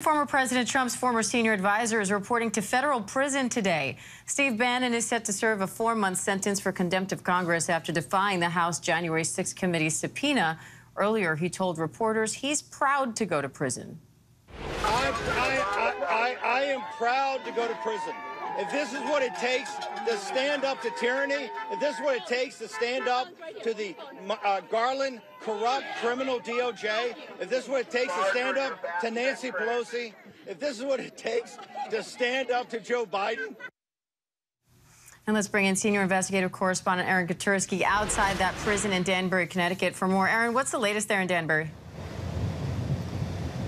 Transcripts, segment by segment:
Former President Trump's former senior advisor is reporting to federal prison today. Steve Bannon is set to serve a 4-month sentence for contempt of Congress after defying the House January 6 committee's subpoena. Earlier, he told reporters he's proud to go to prison. I am proud to go to prison. If this is what it takes to stand up to tyranny, if this is what it takes to stand up to the Garland, corrupt, criminal DOJ, if this is what it takes to stand up to Nancy Pelosi, if this is what it takes to stand up to Joe Biden. And let's bring in senior investigative correspondent Aaron Katersky outside that prison in Danbury, Connecticut for more. Aaron, what's the latest there in Danbury?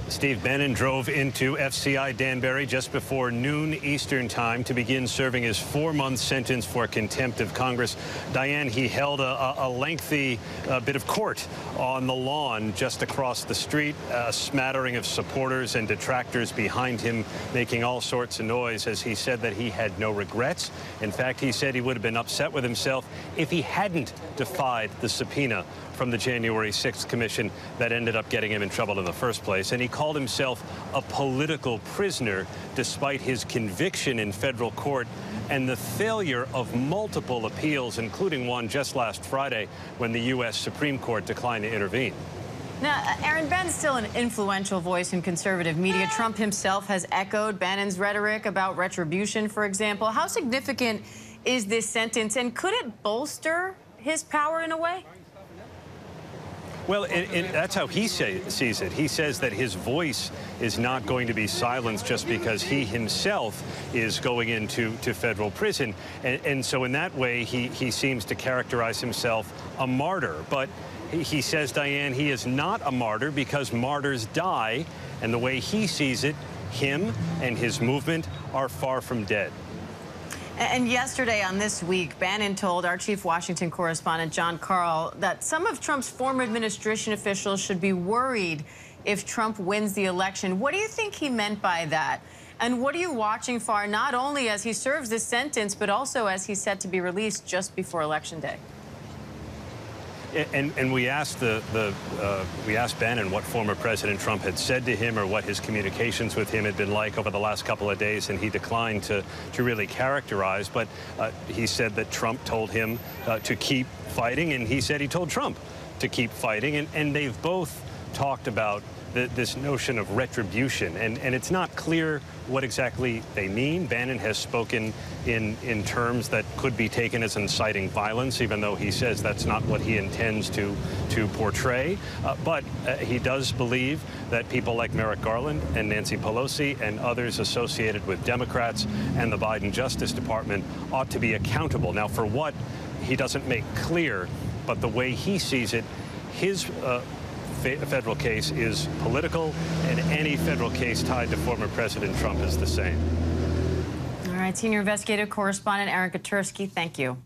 Steve Bannon drove into FCI Danbury just before noon Eastern time to begin serving his 4-month sentence for contempt of Congress. Diane, he held a lengthy bit of court on the lawn just across the street, a smattering of supporters and detractors behind him making all sorts of noise as he said that he had no regrets. In fact, he said he would have been upset with himself if he hadn't defied the subpoena from the January 6th commission that ended up getting him in trouble in the first place. And he called himself a political prisoner despite his conviction in federal court and the failure of multiple appeals, including one just last Friday when the U.S. Supreme Court declined to intervene. Now, Aaron, Bannon's still an influential voice in conservative media. Trump himself has echoed Bannon's rhetoric about retribution, for example. How significant is this sentence, and could it bolster his power in a way? Well, that's how he sees it. He says that his voice is not going to be silenced just because he himself is going into federal prison. And so in that way, he seems to characterize himself a martyr. But he says, Diane, he is not a martyr because martyrs die. And the way he sees it, him and his movement are far from dead. And yesterday on This Week, Bannon told our chief Washington correspondent, John Karl, that some of Trump's former administration officials should be worried if Trump wins the election. What do you think he meant by that? And what are you watching for, not only as he serves this sentence, but also as he's set to be released just before Election Day? And we asked Bannon what former President Trump had said to him or what his communications with him had been like over the last couple of days, and he declined to really characterize. But he said that Trump told him to keep fighting, and he said he told Trump to keep fighting. And they've both talked about this notion of retribution, and it's not clear what exactly they mean. Bannon has spoken in terms that could be taken as inciting violence, even though he says that's not what he intends to portray. But he does believe that people like Merrick Garland and Nancy Pelosi and others associated with Democrats and the Biden Justice Department ought to be accountable. Now, for what, he doesn't make clear, but the way he sees it, his federal case is political, and any federal case tied to former President Trump is the same. All right, senior investigative correspondent Aaron Katersky, thank you.